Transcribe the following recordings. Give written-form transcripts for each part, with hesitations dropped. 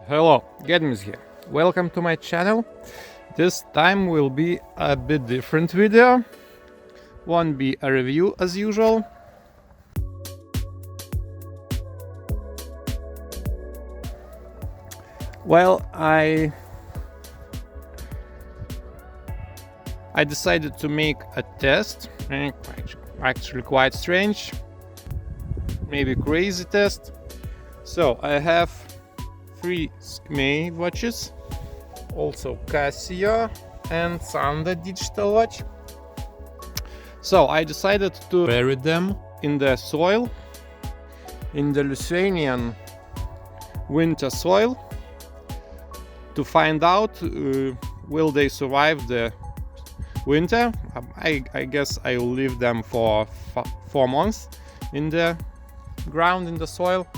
Hello, Gedmis here. Welcome to my channel. This time will be a bit different video. Won't be a review as usual. Well, I decided to make a test, actually quite strange, maybe crazy test. So I have 3 skmei watches, also Casio and Sanda digital watch. So I decided to bury them in the soil, in the Lithuanian winter soil, to find out will they survive the winter. I guess I will leave them for 4 months in the ground, in the soil.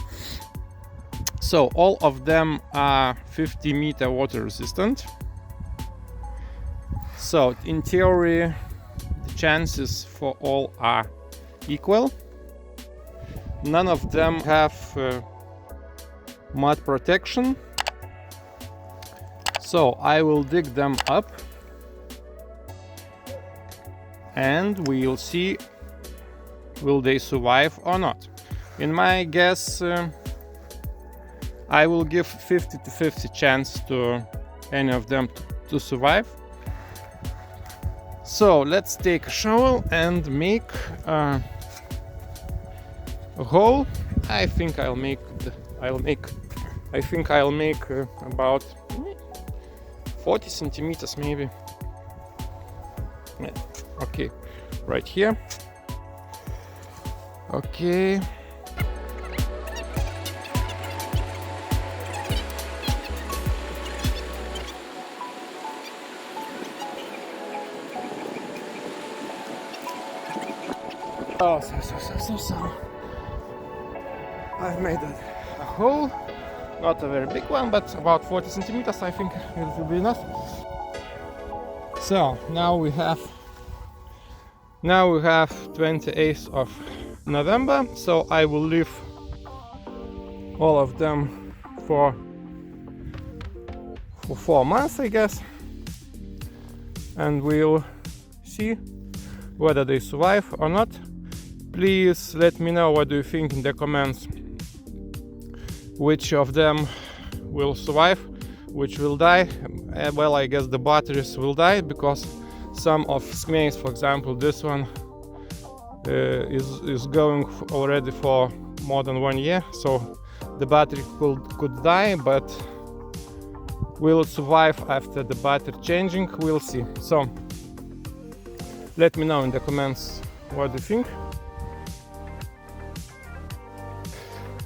So all of them are 50-meter water resistant. So in theory the chances for all are equal. None of them have mud protection. So I will dig them up and we'll see will they survive or not. In my guess, I will give 50-50 chance to any of them to survive. So let's take a shovel and make a hole. I think I'll make about 40 centimeters maybe. Yeah. Okay, right here. Okay. Oh, so. I've made a hole, not a very big one, but about 40 centimeters. I think it will be enough. So now we have 28th of November. So I will leave all of them for 4 months, I guess, and we'll see whether they survive or not. Please let me know what do you think in the comments, which of them will survive, which will die. Well, I guess the batteries will die because some of skmei, for example this one, is going already for more than 1 year, so the battery could die, but will it survive after the battery changing? We'll see. So let me know in the comments what you think.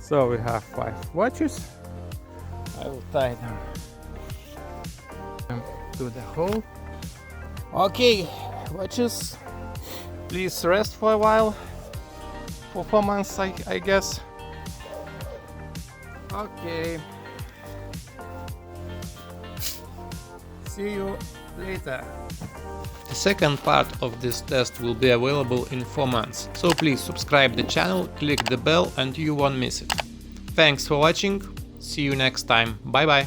So we have 5 watches. I will tie them to the hole. Okay, watches, please rest for a while, for 4 months I guess. Okay, see you later. The second part of this test will be available in 4 months, so please subscribe the channel, click the bell and you won't miss it. Thanks for watching, see you next time, bye bye.